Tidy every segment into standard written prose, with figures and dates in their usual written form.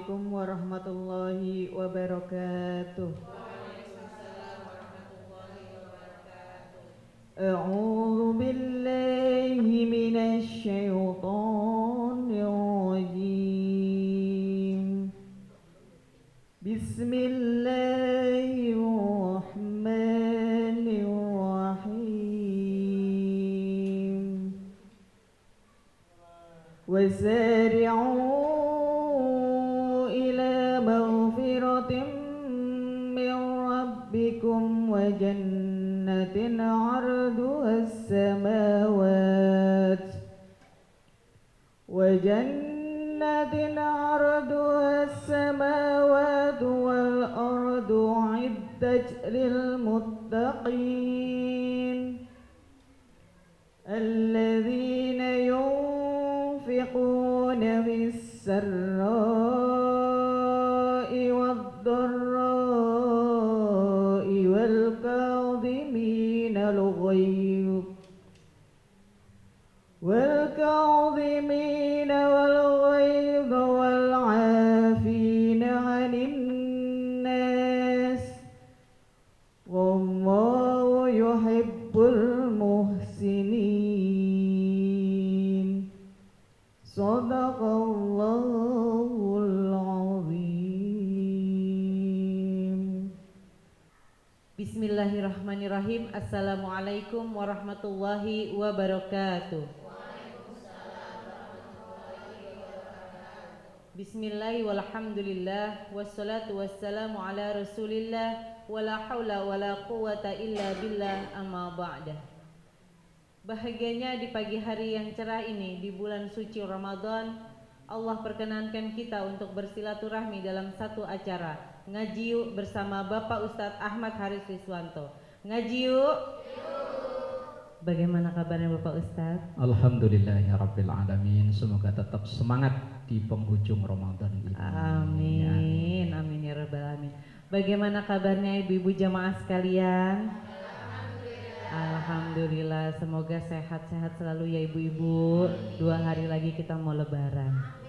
Assalamualaikum warahmatullahi wabarakatuh. A'udzu billahi minasy syaithanir rajim. Bismillahirrahmanirrahim. Wasari'u ila maghfiratin min rabbikum wa jannatin 'arduha as-samawat wal ardu 'iddat lil muttaqin alladzina yunfiquna fis sarra'i wad dharra'i wal kadhimina al ghayz wal 'afina 'anil nas wallahu yuhibbul muhsinin. Shadaqallahul azim. Bismillahirrahmanirrahim. Assalamualaikum warahmatullahi wabarakatuh. Bismillah walhamdulillah wassalatu wassalamu ala rasulillah wala haula wala quwata illa billah amma ba'dah. Bahagianya di pagi hari yang cerah ini di bulan suci Ramadan, Allah perkenankan kita untuk bersilaturahmi dalam satu acara Ngaji Yuk bersama Bapak Ustadz Ahmad Haris Riswanto. Ngaji yuk. Bagaimana kabarnya Bapak Ustadz? Alhamdulillahirabbil alamin. Semoga tetap semangat di penghujung Ramadan ini. Amin. Amin ya rabbal alamin. Bagaimana kabarnya ibu-ibu jamaah sekalian? Alhamdulillah. Semoga sehat-sehat selalu ya ibu-ibu. 2 hari lagi kita mau lebaran.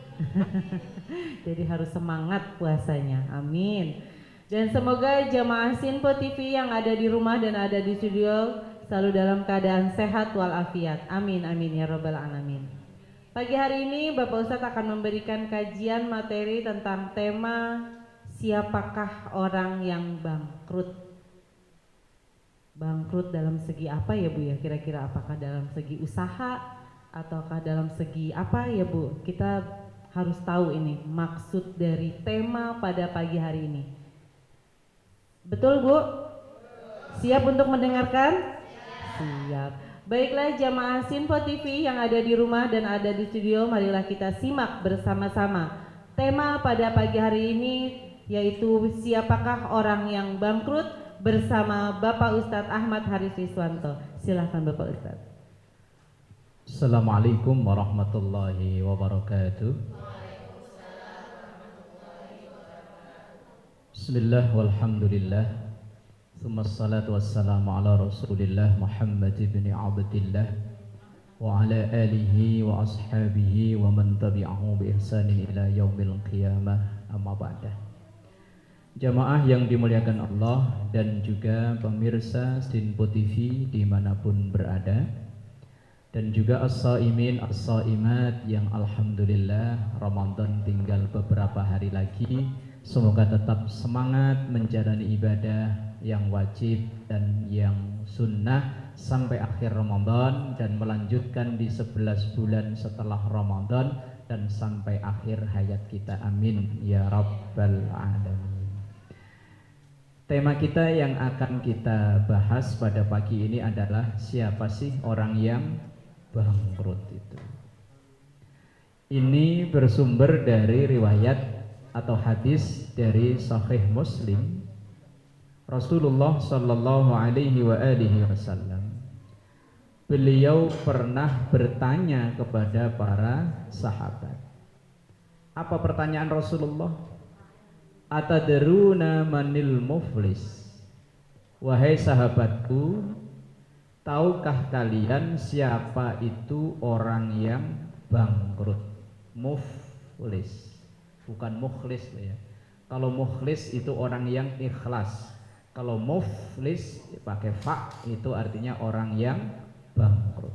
Jadi harus semangat puasanya. Amin. Dan semoga jamaah Sinpo TV yang ada di rumah dan ada di studio selalu dalam keadaan sehat walafiat. Amin amin ya rabbal alamin. Pagi hari ini Bapak Ustadz akan memberikan kajian materi tentang tema siapakah orang yang bangkrut. Bangkrut dalam segi apa ya Bu ya? Kira-kira apakah dalam segi usaha ataukah dalam segi apa ya Bu? Kita harus tahu ini maksud dari tema pada pagi hari ini. Betul Bu? Siap untuk mendengarkan? Siap. Baiklah jamaah Sinpo TV yang ada di rumah dan ada di studio, marilah kita simak bersama-sama. Tema pada pagi hari ini yaitu siapakah orang yang bangkrut bersama Bapak Ustadz Ahmad Haris Riswanto. Silahkan Bapak Ustadz. Assalamualaikum warahmatullahi wabarakatuh. Bismillah walhamdulillah. Tsummassalatu wassalamu ala Rasulillah Muhammad ibn Abdillah wa ala alihi wa ashabihi wa man tabi'ahu bi ihsanin ila yaumil qiyamah, amma ba'dah. Jamaah yang dimuliakan Allah dan juga pemirsa Sinpo TV dimanapun berada, dan juga as-saimin as-saimat yang alhamdulillah Ramadan tinggal beberapa hari lagi. Semoga tetap semangat menjalani ibadah yang wajib dan yang sunnah sampai akhir Ramadan dan melanjutkan di 11 bulan setelah Ramadan dan sampai akhir hayat kita. Amin ya rabbal alamin. Tema kita yang akan kita bahas pada pagi ini adalah siapa sih orang yang bangkrut itu. Ini bersumber dari riwayat atau hadis dari Sahih Muslim. Rasulullah sallallahu alaihi wa alihi wasallam, beliau pernah bertanya kepada para sahabat. Apa pertanyaan Rasulullah? Atadruna manil muflis? Wahai sahabatku, tahukah kalian siapa itu orang yang bangkrut? Muflis. bukan mukhlis ya. Kalau mukhlis itu orang yang ikhlas. Kalau muflis pakai fa itu artinya orang yang bangkrut.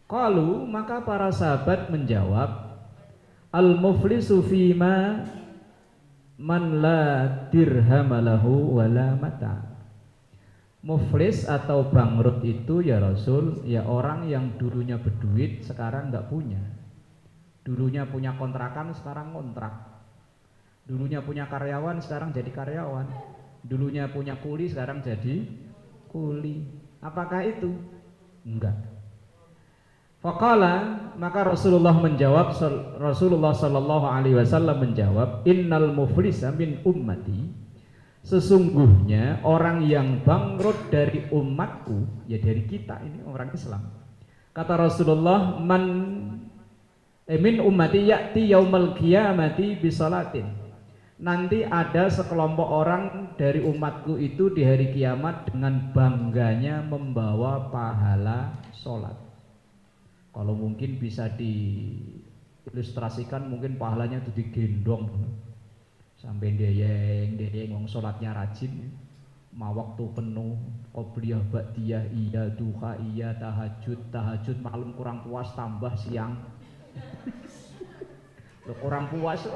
Qalu, maka para sahabat menjawab, al muflisu fima man la dirhamalahu wala mata. Muflis atau bangkrut itu ya Rasul, ya orang yang dulunya berduit sekarang nggak punya. Dulunya punya kontrakan sekarang kontrak. Dulunya punya karyawan sekarang jadi karyawan. Dulunya punya kuli sekarang jadi kuli. Apakah itu? Enggak. Faqala, maka Rasulullah menjawab, Rasulullah sallallahu alaihi wasallam menjawab, innal muflisa min ummati, sesungguhnya orang yang bangkrut dari umatku, ya dari kita ini orang Islam. Kata Rasulullah, min ummati ya'ti yaumal qiyamati bisalatin. Nanti ada sekelompok orang dari umatku itu di hari kiamat dengan bangganya membawa pahala sholat. Kalau mungkin bisa diilustrasikan, mungkin pahalanya itu digendong sampai deyeng wong sholatnya rajin, ma waktu penuh, qobliyah ba'diyah iya, duha iya, tahajud malam kurang puas tambah siang. Loh, kurang puas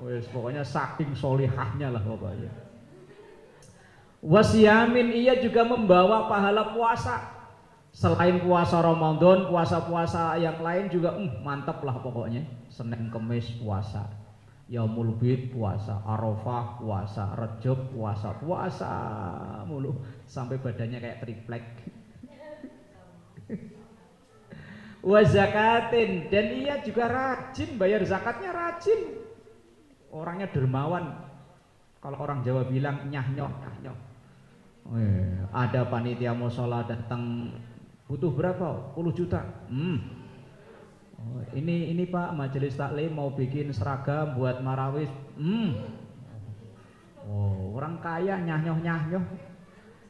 wes pokoknya saking solihahnya lah pokoknya. Wasyamin, ia juga membawa pahala puasa. Selain puasa Ramadan, puasa-puasa yang lain juga mantap lah pokoknya. Senin Kemis puasa, Yaumul Bid puasa, Arafah puasa, Rajab puasa mulu sampai badannya kayak triplek. Wa zakatin, dan ia juga rajin bayar zakatnya, rajin. Orangnya dermawan. Kalau orang Jawa bilang nyah-nyoh. Ada panitia mushola datang, butuh berapa? 10 juta. Ini Pak, majelis taklim mau bikin seragam buat marawis. Orang kaya nyah-nyoh.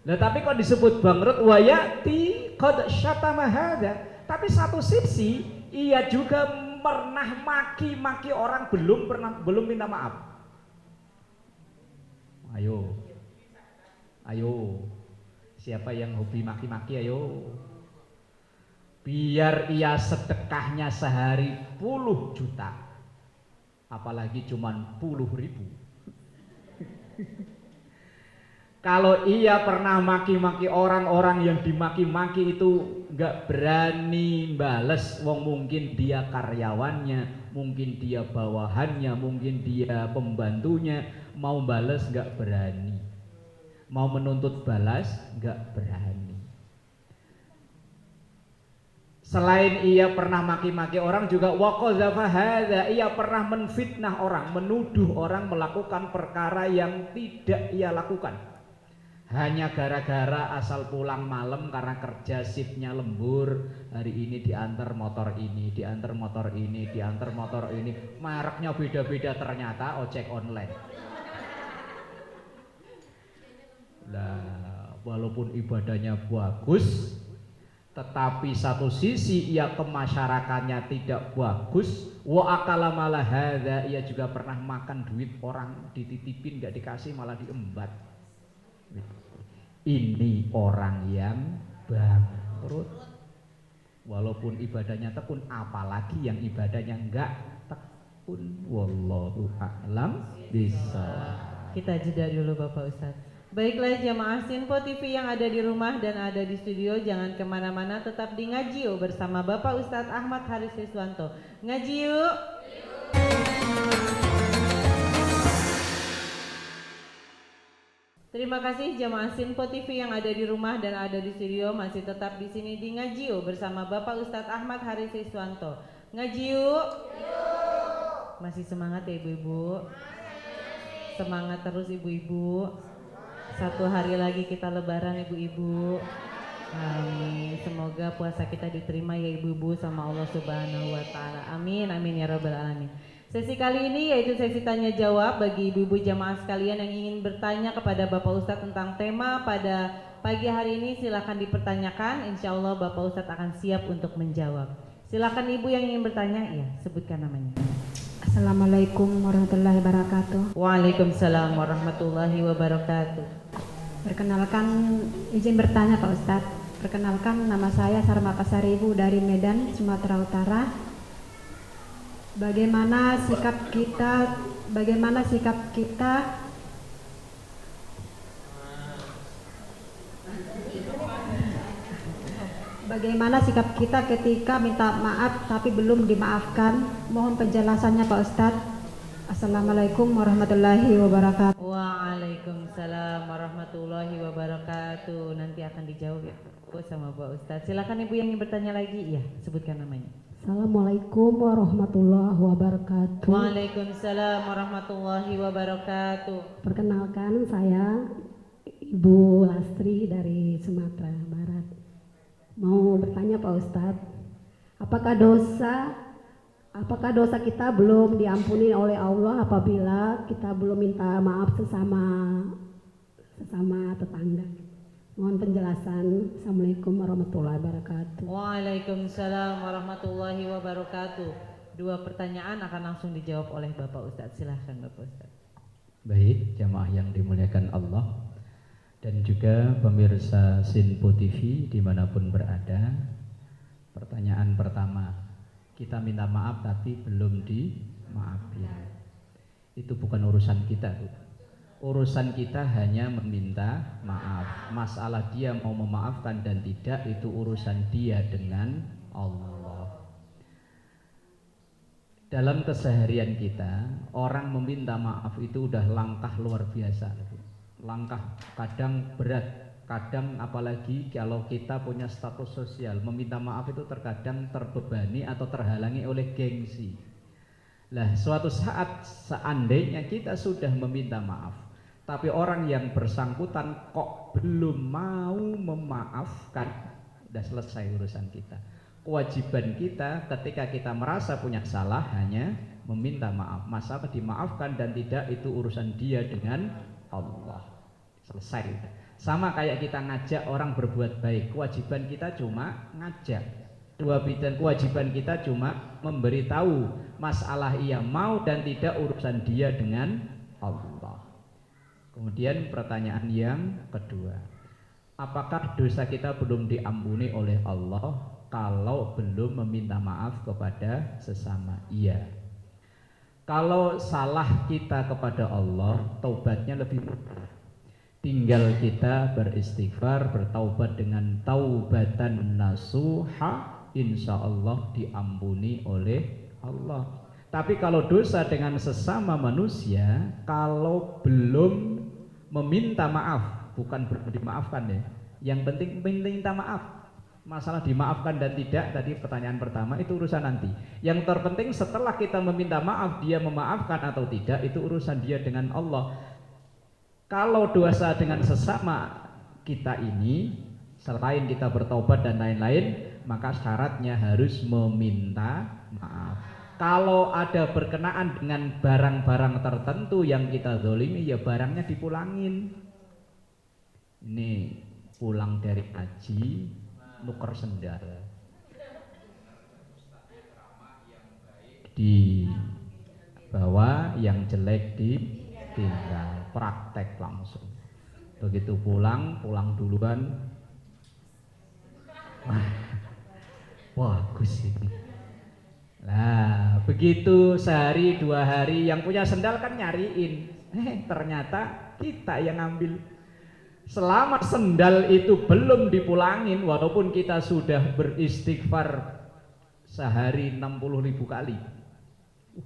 Nah, tapi kok disebut bangkrut, wayati qad syatama hadza. Tapi satu sisi ia juga pernah maki-maki orang, belum minta maaf. Ayo, siapa yang hobi maki-maki, ayo. Biar ia sedekahnya sehari 10 juta, apalagi cuman 10.000. Kalau ia pernah maki-maki orang yang dimaki-maki itu nggak berani bales, wong mungkin dia karyawannya, mungkin dia bawahannya, mungkin dia pembantunya, mau bales nggak berani, mau menuntut balas nggak berani. Selain ia pernah maki-maki orang, juga waqadzafa hadza, ia pernah menfitnah orang, menuduh orang melakukan perkara yang tidak ia lakukan. Hanya gara-gara asal pulang malam karena kerja shiftnya lembur, hari ini diantar motor ini, diantar motor ini, diantar motor ini, mereknya beda-beda, ternyata ojek online. Lah, walaupun ibadahnya bagus, tetapi satu sisi ia ke masyarakatnya tidak bagus. Wa akala malah hadza, ia juga pernah makan duit orang, dititipin nggak dikasih malah diembat. Ini orang yang bangkrut. Walaupun ibadahnya tekun, apalagi yang ibadahnya enggak tekun. Wallahu a'lam bishawab. Kita jeda dulu Bapak Ustadz. Baiklah jamaah Sinpo TV yang ada di rumah dan ada di studio, jangan kemana-mana, tetap di Ngaji Yuk bersama Bapak Ustadz Ahmad Haris Riswanto. Ngaji yuk. Terima kasih jamaah Sinpo TV yang ada di rumah dan ada di studio, masih tetap di sini di Ngaji Yuk bersama Bapak Ustadz Ahmad Haris Riswanto. Ngaji yuk. Masih semangat ya ibu-ibu? Semangat terus ibu-ibu. Satu hari lagi kita lebaran ibu-ibu. Amin. Semoga puasa kita diterima ya ibu-ibu sama Allah Subhanahu wa taala. Amin amin ya rabbal alamin. Sesi kali ini yaitu sesi tanya jawab bagi ibu-ibu jamaah sekalian yang ingin bertanya kepada Bapak Ustadz tentang tema pada pagi hari ini, silakan dipertanyakan. Insya Allah Bapak Ustadz akan siap untuk menjawab. Silakan ibu yang ingin bertanya, ya sebutkan namanya. Assalamualaikum warahmatullahi wabarakatuh. Waalaikumsalam warahmatullahi wabarakatuh. Perkenalkan, izin bertanya Pak Ustadz. Perkenalkan, nama saya Sarma Pasaribu dari Medan, Sumatera Utara. Bagaimana sikap kita ketika minta maaf tapi belum dimaafkan? Mohon penjelasannya Pak Ustadz. Assalamualaikum warahmatullahi wabarakatuh. Waalaikumsalam warahmatullahi wabarakatuh. Nanti akan dijawab ya Bu sama Pak Ustadz. Silakan Ibu yang ingin bertanya lagi. Iya, sebutkan namanya. Assalamualaikum warahmatullahi wabarakatuh. Waalaikumsalam warahmatullahi wabarakatuh. Perkenalkan, saya Ibu Lastri dari Sumatera Barat. Mau bertanya Pak Ustadz, apakah dosa kita belum diampuni oleh Allah apabila kita belum minta maaf sesama tetangga? Mohon penjelasan. Assalamualaikum warahmatullahi wabarakatuh. Waalaikumsalam warahmatullahi wabarakatuh. Dua pertanyaan akan langsung dijawab oleh Bapak Ustadz. Silahkan Bapak Ustadz. Baik, jamaah yang dimuliakan Allah dan juga pemirsa Sinpo TV dimanapun berada. Pertanyaan pertama, kita minta maaf tapi belum dimaafin. Itu bukan urusan kita, Bu. Urusan kita hanya meminta maaf. Masalah dia mau memaafkan dan tidak, itu urusan dia dengan Allah. Dalam keseharian kita, orang meminta maaf itu udah langkah luar biasa, Bu. Langkah kadang berat, kadang apalagi kalau kita punya status sosial, meminta maaf itu terkadang terbebani atau terhalangi oleh gengsi. Lah, suatu saat seandainya kita sudah meminta maaf, tapi orang yang bersangkutan kok belum mau memaafkan, udah selesai urusan kita. Kewajiban kita ketika kita merasa punya salah hanya meminta maaf. Masalah dimaafkan dan tidak itu urusan dia dengan Allah. Selesai. Sama kayak kita ngajak orang berbuat baik, kewajiban kita cuma ngajak. Kewajiban kita cuma memberitahu masalah ia mau dan tidak urusan dia dengan Allah. Kemudian pertanyaan yang kedua, apakah dosa kita belum diampuni oleh Allah kalau belum meminta maaf kepada sesama? Iya. Kalau salah kita kepada Allah, taubatnya lebih mudah. Tinggal kita beristighfar, bertaubat dengan taubatan nasuha, insya Allah diampuni oleh Allah. Tapi kalau dosa dengan sesama manusia, kalau belum meminta maaf, bukan dimaafkan ya, yang penting minta maaf. Masalah dimaafkan dan tidak, tadi pertanyaan pertama itu urusan nanti. Yang terpenting setelah kita meminta maaf, dia memaafkan atau tidak, itu urusan dia dengan Allah. Kalau dosa dengan sesama kita ini, selain kita bertobat dan lain-lain, maka syaratnya harus meminta maaf. Kalau ada berkenaan dengan barang-barang tertentu yang kita zolimi, ya barangnya dipulangin. Ini pulang dari haji, nuker sendal, dibawa, yang jelek ditinggal. Praktek langsung. Begitu pulang duluan. Wah, bagus ini. Nah, begitu sehari dua hari yang punya sendal kan nyariin. Ternyata kita yang ngambil. Selama sendal itu belum dipulangin, walaupun kita sudah beristighfar sehari 60.000 kali.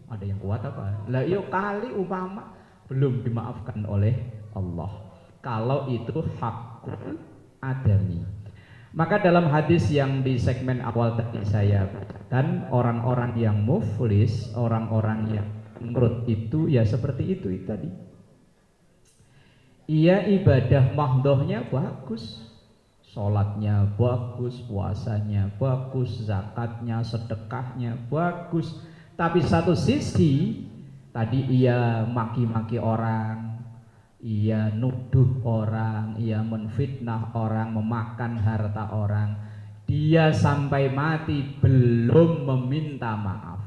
Ada yang kuat apa? Lah iyo kali umpama belum dimaafkan oleh Allah. Kalau itu hakul adami. Maka dalam hadis yang di segmen awal tadi saya katakan, orang-orang yang muflis, orang-orang yang menurut itu ya seperti itu tadi. Ia ibadah mahdohnya bagus, sholatnya bagus, puasanya bagus, zakatnya, sedekahnya bagus. Tapi satu sisi tadi ia maki-maki orang, ia nuduh orang, ia menfitnah orang, memakan harta orang. Dia sampai mati belum meminta maaf.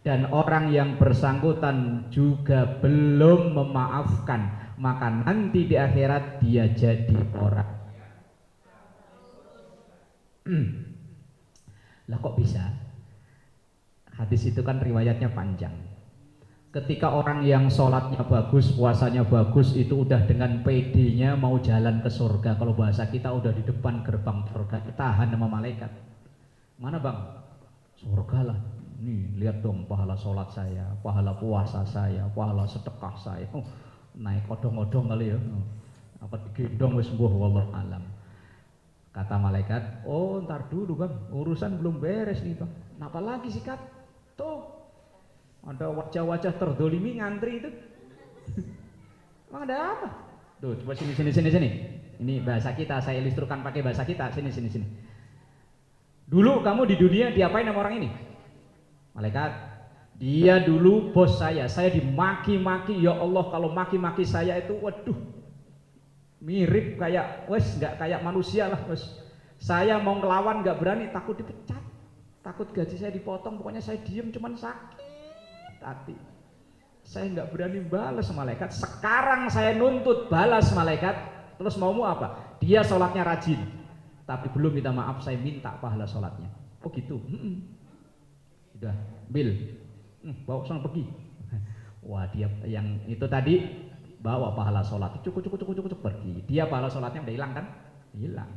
dan orang yang bersangkutan juga belum memaafkan, maka nanti di akhirat dia jadi orang. Lah kok bisa? Hadis itu kan riwayatnya panjang. Ketika orang yang sholatnya bagus, puasanya bagus, itu udah dengan PD-nya mau jalan ke surga. Kalau bahasa kita udah di depan gerbang surga, ditahan sama malaikat. Mana bang? Surga lah. Nih lihat dong pahala sholat saya, pahala puasa saya, pahala sedekah saya. Oh, naik odong-odong kali ya. Apa digendong wis mbuh wallahu alam. Kata malaikat, oh ntar dulu bang, urusan belum beres nih bang. Kenapa lagi sikat? Tuh, ada wajah-wajah terdolimi ngantri itu. Emang ada apa? Tuh, coba sini. Ini bahasa kita, saya ilustrasikan pakai bahasa kita. Sini. Dulu kamu di dunia diapain sama orang ini? Malaikat, dia dulu bos saya dimaki-maki, ya Allah kalau maki-maki saya itu, waduh, mirip kayak, nggak kayak manusia lah, saya mau ngelawan nggak berani, takut dipecat, takut gaji saya dipotong, pokoknya saya diem cuman sakit hati, saya nggak berani balas malaikat. Sekarang saya nuntut balas malaikat, terus maumu apa? Dia sholatnya rajin, tapi belum minta maaf, saya minta pahala sholatnya. Oh gitu. Udah, Bil, bawa sana pergi. Wah dia yang itu tadi bawa pahala sholat, cukup pergi. Dia pahala sholatnya udah hilang kan? Hilang.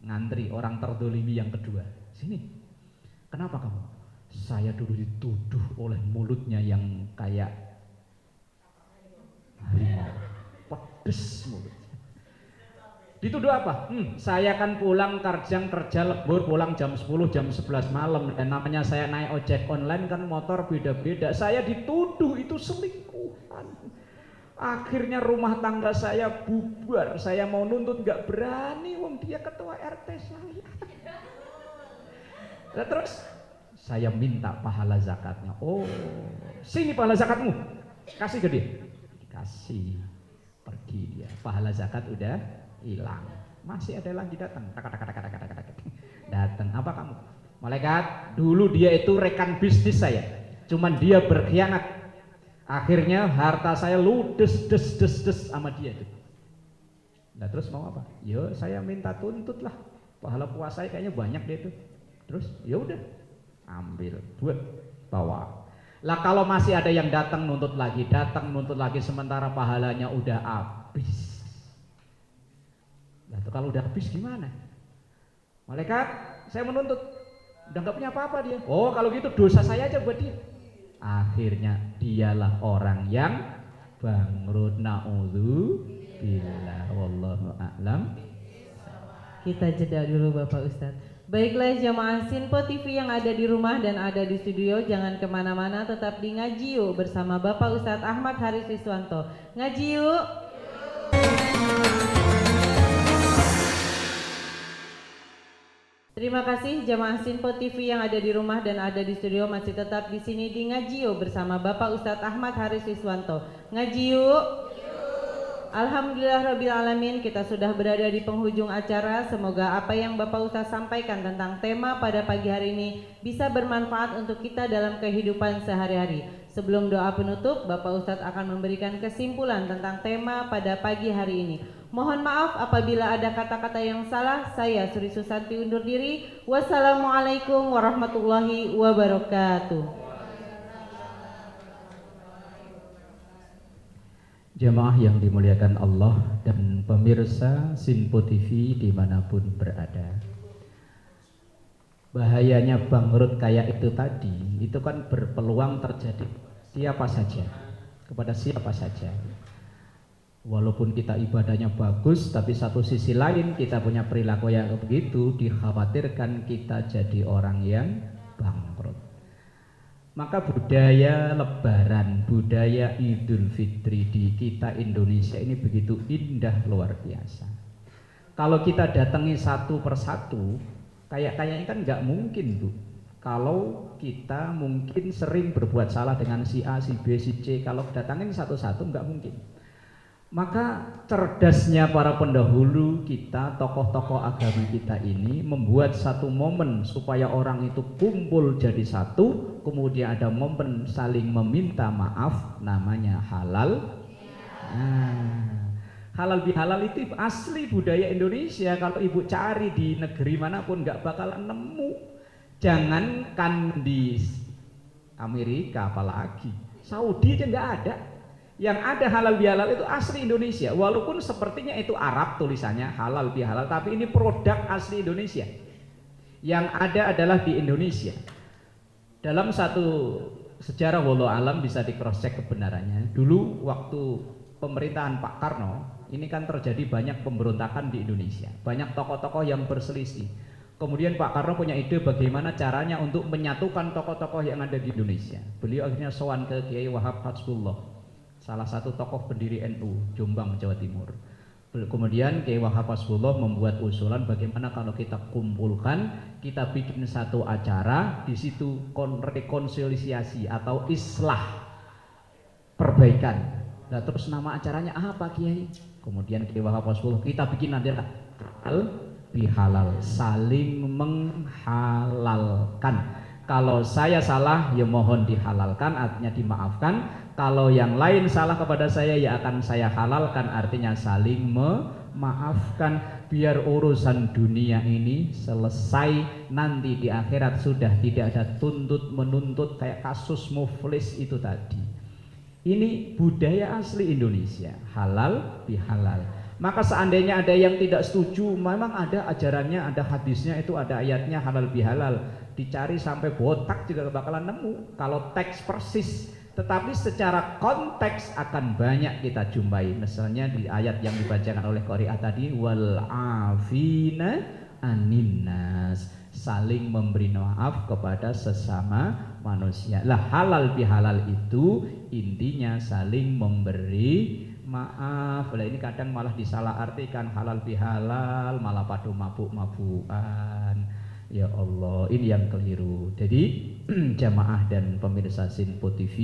Ngantri orang terdolimi yang kedua. Sini. Kenapa kamu? Saya dulu dituduh oleh mulutnya yang kayak harimau. Pedes mulut. Dituduh apa? Saya kan pulang kerja lembur, pulang jam 10, jam 11 malam, dan namanya saya naik ojek online kan motor beda-beda. Saya dituduh itu selingkuhan. Akhirnya rumah tangga saya bubar. Saya mau nuntut nggak berani, wong dia ketua RT saya. Nah, terus saya minta pahala zakatnya. Oh, sini pahala zakatmu, kasih ke dia. Kasih, pergi dia. Pahala zakat udah hilang, masih ada lagi datang. Datang, apa kamu? Malaikat, dulu dia itu rekan bisnis saya, cuman dia berkhianat. Akhirnya harta saya ludes sama dia tuh. Nah terus mau apa? Yo saya minta tuntut lah, pahala puasa kayaknya banyak deh tuh. Terus ya udah, ambil, buat bawa. Lah kalau masih ada yang datang nuntut lagi, sementara pahalanya udah habis. Nah, kalau udah habis gimana? Malaikat, saya menuntut, udah nggak punya apa-apa dia. Oh kalau gitu dosa saya aja buat dia. Akhirnya dialah orang yang bangkrut. Na'udzubillah, wallahu a'lam. Kita jeda dulu Bapak Ustadz. Baiklah jamaah Sinpo TV yang ada di rumah dan ada di studio, jangan kemana-mana, tetap di Ngaji Yuk bersama Bapak Ustadz Ahmad Haris Riswanto. Ngaji yuk. Terima kasih jamaah Sinpo TV yang ada di rumah dan ada di studio, masih tetap di sini di Ngaji Yuk bersama Bapak Ustadz Ahmad Haris Riswanto. Ngaji yuk. Alhamdulillahirrabbilalamin, kita sudah berada di penghujung acara. Semoga apa yang Bapak Ustadz sampaikan tentang tema pada pagi hari ini bisa bermanfaat untuk kita dalam kehidupan sehari-hari. Sebelum doa penutup, Bapak Ustadz akan memberikan kesimpulan tentang tema pada pagi hari ini. Mohon maaf apabila ada kata-kata yang salah. Saya Suri Susanti undur diri. Wassalamualaikum warahmatullahi wabarakatuh. Jamaah yang dimuliakan Allah dan pemirsa Sinpo TV dimanapun berada. Bahayanya bangkrut kayak itu tadi, itu kan berpeluang terjadi kepada siapa saja. Walaupun kita ibadahnya bagus, tapi satu sisi lain kita punya perilaku yang begitu, dikhawatirkan kita jadi orang yang bangkrut. Maka budaya Lebaran, budaya Idul Fitri di kita Indonesia ini begitu indah, luar biasa. Kalau kita datangi satu persatu, kayaknya kan nggak mungkin Bu. Kalau kita mungkin sering berbuat salah dengan si A, si B, si C, kalau datangin satu-satu nggak mungkin. Maka cerdasnya para pendahulu kita, tokoh-tokoh agama kita ini membuat satu momen supaya orang itu kumpul jadi satu, kemudian ada momen saling meminta maaf, namanya halal. Nah, halal bihalal itu asli budaya Indonesia. Kalau ibu cari di negeri manapun nggak bakalan nemu. Jangankan di Amerika, apalagi Saudi aja nggak ada. Yang ada halal bihalal itu asli Indonesia, walaupun sepertinya itu Arab tulisannya halal bihalal, tapi ini produk asli Indonesia. Yang ada adalah di Indonesia. Dalam satu sejarah wallahu alam bisa di cross check kebenarannya. Dulu waktu pemerintahan Pak Karno, ini kan terjadi banyak pemberontakan di Indonesia, banyak tokoh-tokoh yang berselisih. Kemudian Pak Karno punya ide bagaimana caranya untuk menyatukan tokoh-tokoh yang ada di Indonesia. Beliau akhirnya sowan ke Kiai Wahab Hasbullah, salah satu tokoh pendiri NU Jombang, Jawa Timur. Kemudian Kiai Wahab Hasbullah membuat usulan bagaimana kalau kita kumpulkan, kita bikin satu acara, di situ rekonsiliasi atau islah, perbaikan. Nah, terus nama acaranya apa Kiai? Kemudian Kiai Wahab Hasbullah, kita bikin adalah halal bihalal, saling menghalalkan. Kalau saya salah ya mohon dihalalkan, artinya dimaafkan. Kalau yang lain salah kepada saya ya akan saya halalkan, artinya saling memaafkan. Biar urusan dunia ini selesai, nanti di akhirat sudah tidak ada tuntut menuntut kayak kasus muflis itu tadi. Ini budaya asli Indonesia, halal bihalal. Maka seandainya ada yang tidak setuju, memang ada ajarannya, ada hadisnya, itu ada ayatnya halal bihalal, dicari sampai botak juga bakalan nemu kalau teks persis. Tetapi secara konteks akan banyak kita jumpai. Misalnya di ayat yang dibacakan oleh qari'ah tadi, wal afina aninnas, saling memberi maaf kepada sesama manusia. Lah halal bihalal itu intinya saling memberi maaf. Lah ini kadang malah disalahartikan, halal bihalal malah padu mabuk-mabukan. Ya Allah, ini yang keliru. Jadi jamaah dan pemirsa Sinpo TV,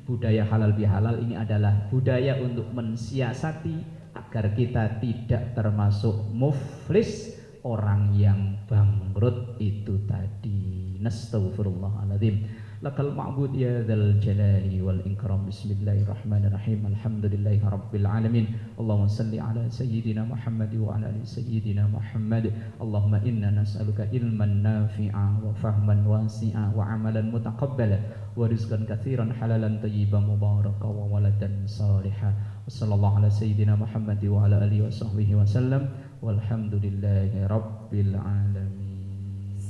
budaya halal bihalal ini adalah budaya untuk mensiasati agar kita tidak termasuk muflis, orang yang bangkrut itu tadi. Nastaghfirullahaladzim. Lakal ma'bud ya dzal jalali wal ikram. Bismillahirrahmanirrahim. Alhamdulillahi rabbil alamin. Allahumma salli ala sayyidina Muhammad wa ala ali sayyidina Muhammad. Allahumma inna nas'aluka ilman nafi'a wa fahman wasi'a wa amalan mutaqabbala wa rizqan katsiran halalan tayyiban mubaraka wa waladan salihah. Wassallallahu ala sayyidina Muhammad wa ala alihi wa sahbihi wa sallam. Walhamdulillahi rabbil alamin.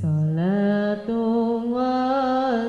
Salatullah